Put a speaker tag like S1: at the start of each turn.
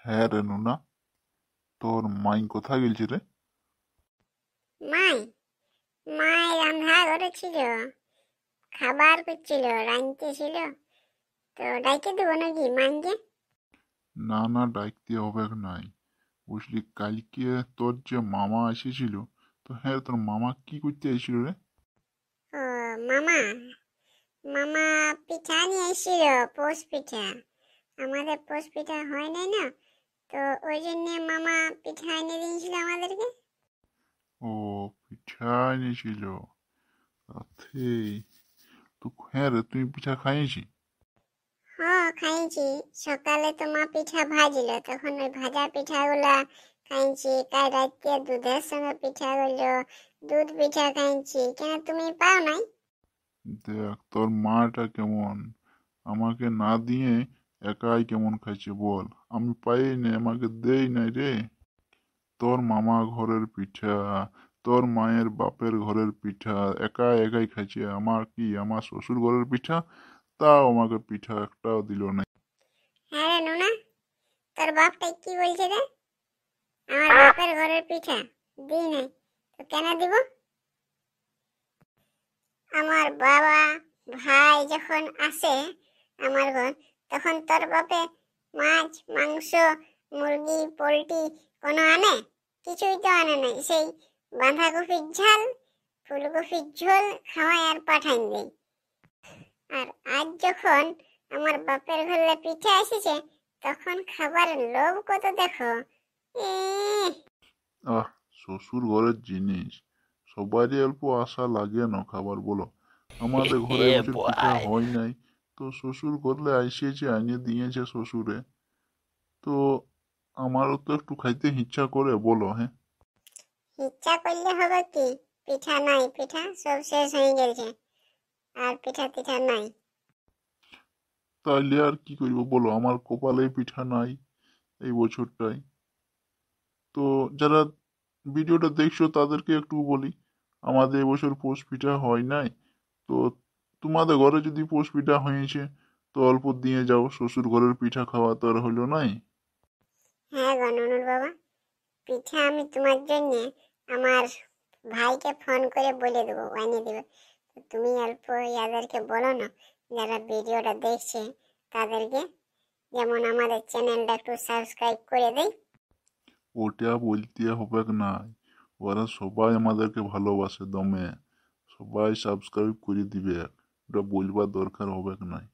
S1: হ্যাঁ রে নুনা, তোর মাই কোথায় গেলছে রে?
S2: মাই মাই রান্না ঘরে ছিল, খাবার করছিল, রাঁধতেছিল। তো ডাইকে দেবো নাকি মাইকে?
S1: না না, ডাকতে হবে নাই। বুঝলি, কালকে তোর যে মামা এসেছিল, তো হ্যাঁ তোর মামা কি করতে এসেছিল রে?
S2: ও মামা, মামা পিঠা নিয়ে এসেছিল, পোষ পিঠা। আমাদের পোষ পিঠা হয় নাই না, তো ওই জন্যে মামা পিঠা এনে দিয়েছিল আমাদেরকে।
S1: ও, পিঠা এনেছিল রাতে। তো হ্যাঁ রে, তুই পিঠা খাইয়েছি?
S2: হ্যাঁ খাইছি। সকালে তো মা পিঠা ভাজলো, তখন ওই ভাজা পিঠাগুলা খাইছি। কাল রাতে দুধের সঙ্গে পিঠা হলো, দুধ পিঠা খাইছি। কেন তুমি পাও নাই?
S1: দেখ তোর মাটা কেমন, আমাকে না দিয়ে একাই কেমন খাইছে বল। আমি পাই না, আমাকে দেই নাই রে। তোর মামা ঘরের পিঠা, তোর মায়ের বাপের ঘরের পিঠা একা একাই খাইছে। আমার কি, আমার শ্বশুর ঘরের পিঠা, তাও আমাকে পিঠা একটাও দিল না।
S2: হ্যাঁ রে নুনা, তোর বাপটাই কি বলছে রে? আমার বাপের ঘরের পিঠা দিই নাই, তো কেন দিব? আমার বাবা ভাই যখন আসে আমার ঘর, তখন তোর বাপে মাছ মাংস মুরগি পোলট্রি কোনো আনে? কিছুই তো আনে নাই। সেই বাঁধাকপির ঝাল ফুলকপির ঝোল খাওয়াই আর পাঠাই দেই। আর আজ যখন আমার বাপের ঘরে পিঠা এসেছে, তখন খাবার লোভ কত দেখো। ইহ,
S1: আহ, শ্বশুর ঘরের জিনিস সবারই অল্প আশা লাগে না খাবার বলো। আমাদের ঘরে
S3: Yeah,
S1: এবছর পিঠা
S3: boy.
S1: হয় নাই, তো শ্বশুর করলে আইসিয়েছে, আনিয়ে দিয়েছে শ্বশুরে। তো আমারও তো একটু খাইতে ইচ্ছা করে বলো, হ্যাঁ।
S2: ইচ্ছা করলে হবে কি? পিঠা নাই, পিঠা সব শেষ হয়ে গেছে, আর পিঠা টিঠা নাই।
S1: তাইলে আর কি করবো বলো, আমার কপালে পিঠা নাই এই বছরটাই। তো যারা ভিডিওটা দেখছো তাদেরকে একটু বলি, আমাদের এবছর পৌষ পিঠা হয় নাই। তো তোমাদের ঘরে যদি পৌষ পিঠা হয়েছে, তো অল্প দিয়ে যাও, শ্বশুর ঘরের পিঠা খাওয়া তো আর হইলো নাই।
S2: হ্যাঁ গো ননুর বাবা, পিঠা আমি তোমার জন্য আমার ভাইকে ফোন করে বলে দেবো, বানিয়ে দেবে। তো তুমি অল্প ইয়াদেরকে বলো না, যারা ভিডিওটা দেখছে তাদেরকে, যেমন আমাদের চ্যানেলটা একটু সাবস্ক্রাইব করে দেয়।
S1: ওটা বলতে হবে নাই, ওরা সবাই আমাদেরকে ভালোবাসে দমে, সবাই সাবস্ক্রাইব করে দিবে, ওটা বলবার দরকার হবে নাই।